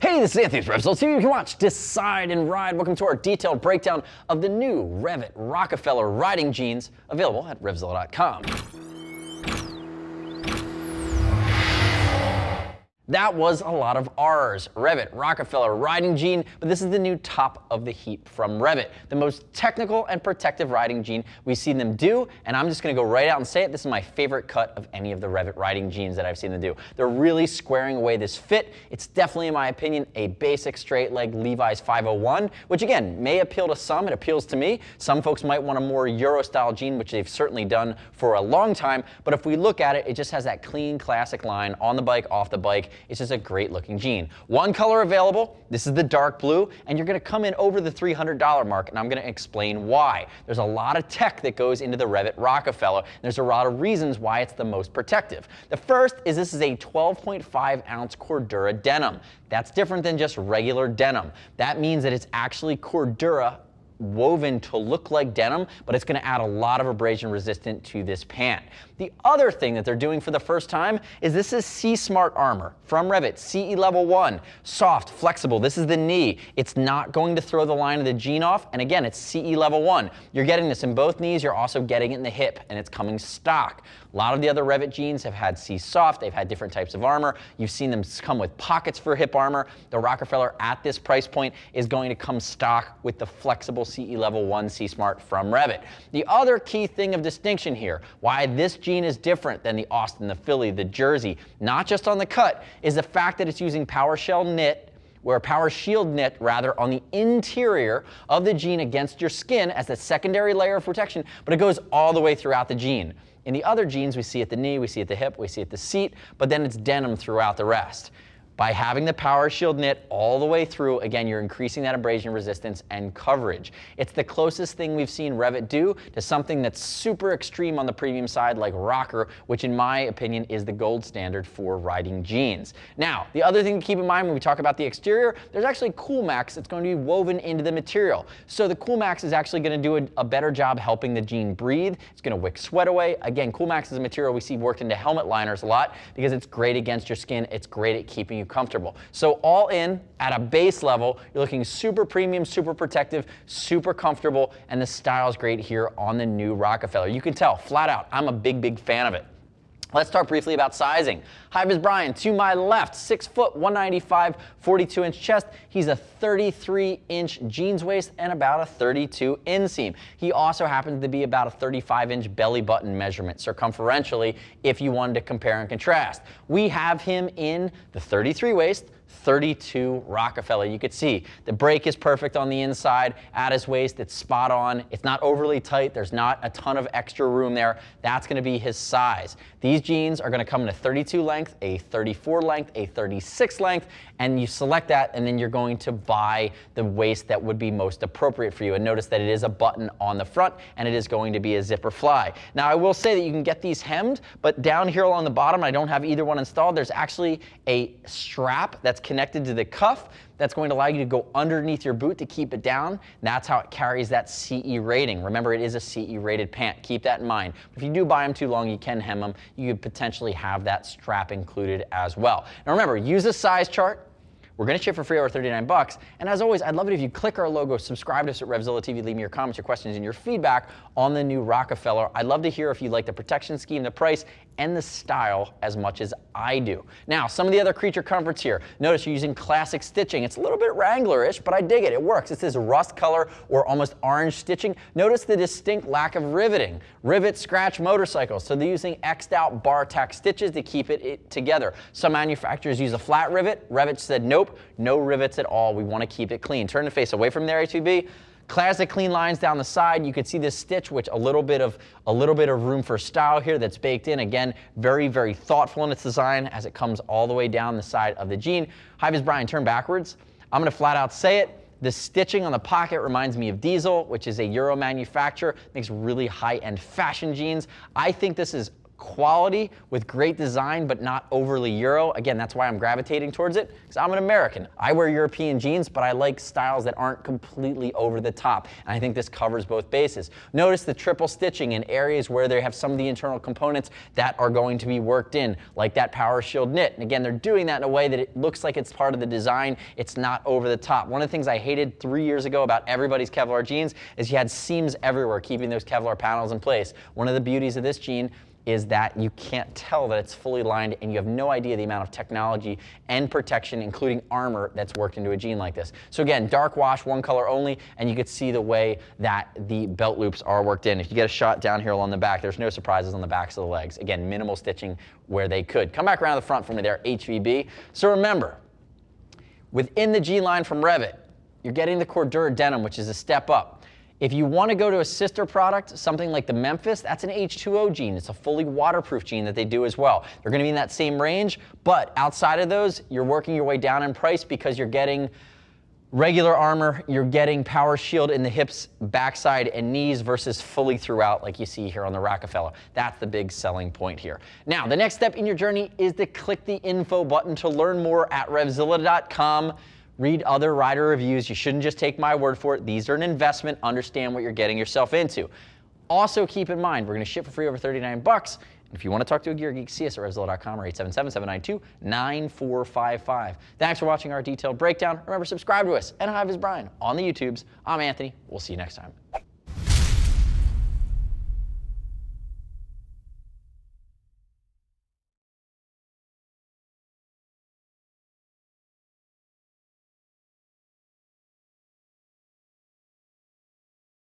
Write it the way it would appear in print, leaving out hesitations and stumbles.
Hey, this is Anthony with RevZilla TV. You can watch, decide, and ride. Welcome to our detailed breakdown of the new REV'IT Rockefeller riding jeans, available at RevZilla.com. That was a lot of R's. REV'IT Rockefeller riding jean, but this is the new top of the heap from REV'IT, the most technical and protective riding jean we've seen them do, and I'm just going to go right out and say it. This is my favorite cut of any of the REV'IT riding jeans that I've seen them do. They're really squaring away this fit. It's definitely, in my opinion, a basic straight leg Levi's 501, which again may appeal to some. It appeals to me. Some folks might want a more Euro style jean, which they've certainly done for a long time, but if we look at it, it just has that clean classic line on the bike, off the bike. It's just a great looking jean. One color available. This is the dark blue, and you're going to come in over the $300 mark, and I'm going to explain why. There's a lot of tech that goes into the REV'IT Rockefeller, and there's a lot of reasons why it's the most protective. The first is this is a 12.5 ounce Cordura denim. That's different than just regular denim. That means that it's actually Cordura woven to look like denim, but it's going to add a lot of abrasion resistant to this pant. The other thing that they're doing for the first time is this is SeeSmart armor from REV'IT, CE-Level 1. Soft, flexible. This is the knee. It's not going to throw the line of the jean off, and again, it's CE-Level 1. You're getting this in both knees. You're also getting it in the hip, and it's coming stock. A lot of the other REV'IT jeans have had C-Soft. They've had different types of armor. You've seen them come with pockets for hip armor. The Rockefeller at this price point is going to come stock with the flexible CE-Level 1 SeeSmart from REV'IT. The other key thing of distinction here, why this jean is different than the Austin, the Philly, the Jersey, not just on the cut, is the fact that it's using power shield knit rather, on the interior of the jean against your skin as a secondary layer of protection, but it goes all the way throughout the jean. In the other jeans, we see at the knee, we see at the hip, we see at the seat, but then it's denim throughout the rest. By having the power shield knit all the way through, again, you're increasing that abrasion resistance and coverage. It's the closest thing we've seen REV'IT do to something that's super extreme on the premium side like Rocker, which in my opinion is the gold standard for riding jeans. Now, the other thing to keep in mind when we talk about the exterior, there's actually Coolmax that's going to be woven into the material. So the Coolmax is actually going to do a better job helping the jean breathe. It's going to wick sweat away. Again, Coolmax is a material we see worked into helmet liners a lot because it's great against your skin. It's great at keeping you comfortable. So all in, at a base level, you're looking super premium, super protective, super comfortable, and the style's great here on the new Rockefeller. You can tell, flat out, I'm a big fan of it. Let's talk briefly about sizing. Hi, Ms. Brian, to my left, 6 foot, 195, 42-inch chest. He's a 33-inch jeans waist and about a 32 inseam. He also happens to be about a 35-inch belly button measurement circumferentially if you wanted to compare and contrast. We have him in the 33 waist, 32 Rockefeller. You could see the break is perfect on the inside. At his waist, it's spot on. It's not overly tight. There's not a ton of extra room there. That's going to be his size. These jeans are going to come in a 32 length, a 34 length, a 36 length, and you select that, and then you're going to buy the waist that would be most appropriate for you. And notice that it is a button on the front, and it is going to be a zipper fly. Now, I will say that you can get these hemmed, but down here along the bottom, I don't have either one installed. There's actually a strap that's connected to the cuff that's going to allow you to go underneath your boot to keep it down. That's how it carries that CE rating. Remember, it is a CE rated pant. Keep that in mind. If you do buy them too long, you can hem them. You could potentially have that strap included as well. Now remember, use a size chart. We're going to ship for free over 39 bucks. And as always, I'd love it if you click our logo, subscribe to us at RevZilla TV, leave me your comments, your questions, and your feedback on the new Rockefeller. I'd love to hear if you like the protection scheme, the price, and the style as much as I do. Now, some of the other creature comforts here. Notice you're using classic stitching. It's a little bit Wrangler-ish, but I dig it. It works. It's this rust color or almost orange stitching. Notice the distinct lack of riveting. REV'IT scratch motorcycles. So they're using X'd out bar tack stitches to keep it together. Some manufacturers use a flat rivet. REV'IT said, nope, no rivets at all. We want to keep it clean. Turn the face away from there, A2B. Classic clean lines down the side. You can see this stitch, which a little bit of room for style here that's baked in. Again, very thoughtful in its design as it comes all the way down the side of the jean. Hi, Ms. Brian, turn backwards. I'm going to flat out say it. The stitching on the pocket reminds me of Diesel, which is a Euro manufacturer. Makes really high-end fashion jeans. I think this is quality with great design, but not overly Euro. Again, that's why I'm gravitating towards it, because I'm an American. I wear European jeans, but I like styles that aren't completely over the top. And I think this covers both bases. Notice the triple stitching in areas where they have some of the internal components that are going to be worked in, like that power shield knit. And again, they're doing that in a way that it looks like it's part of the design. It's not over the top. One of the things I hated 3 years ago about everybody's Kevlar jeans is you had seams everywhere keeping those Kevlar panels in place. One of the beauties of this jean is that you can't tell that it's fully lined, and you have no idea the amount of technology and protection, including armor, that's worked into a jean like this. So again, dark wash, one color only, and you can see the way that the belt loops are worked in. If you get a shot down here along the back, there's no surprises on the backs of the legs. Again, minimal stitching where they could. Come back around the front for me there, HVB. So remember, within the jean line from REV'IT, you're getting the Cordura denim, which is a step up. If you want to go to a sister product, something like the Memphis, that's an H2O jean. It's a fully waterproof jean that they do as well. They're going to be in that same range, but outside of those, you're working your way down in price because you're getting regular armor, you're getting power shield in the hips, backside, and knees versus fully throughout like you see here on the Rockefeller. That's the big selling point here. Now, the next step in your journey is to click the info button to learn more at RevZilla.com. Read other rider reviews. You shouldn't just take my word for it. These are an investment. Understand what you're getting yourself into. Also, keep in mind, we're going to ship for free over 39 bucks. If you want to talk to a gear geek, see us at RevZilla.com or 877-792-9455. Thanks for watching our detailed breakdown. Remember, subscribe to us. And hi, is Brian on the YouTubes. I'm Anthony. We'll see you next time.